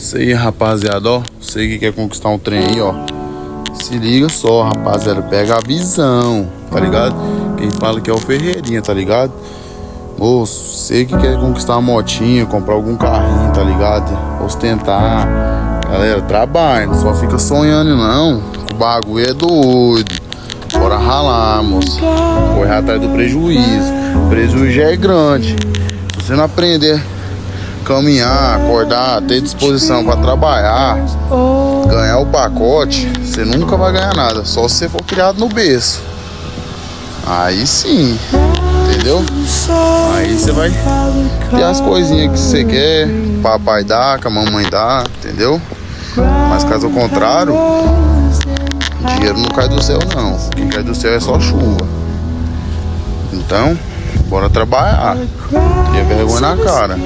Isso aí, rapaziada, ó. Você que quer conquistar um trem aí, ó. Se liga só, rapaziada. Pega a visão, tá ligado? Quem fala que é o Ferreirinha, tá ligado? Moço, você que quer conquistar uma motinha, comprar algum carrinho, tá ligado? Ostentar. Galera, trabalha, não só fica sonhando não. O bagulho é doido. Bora ralar, moço. Correr atrás do prejuízo. O prejuízo já é grande. Se você não aprender a caminhar, acordar, ter disposição pra trabalhar, ganhar o pacote, você nunca vai ganhar nada. Só se você for criado no berço. Aí sim, entendeu? Aí você vai ter as coisinhas que você quer, papai dá, que a mamãe dá, entendeu? Mas caso contrário, dinheiro não cai do céu não. O que cai do céu é só chuva. Então, bora trabalhar. Cria vergonha na cara.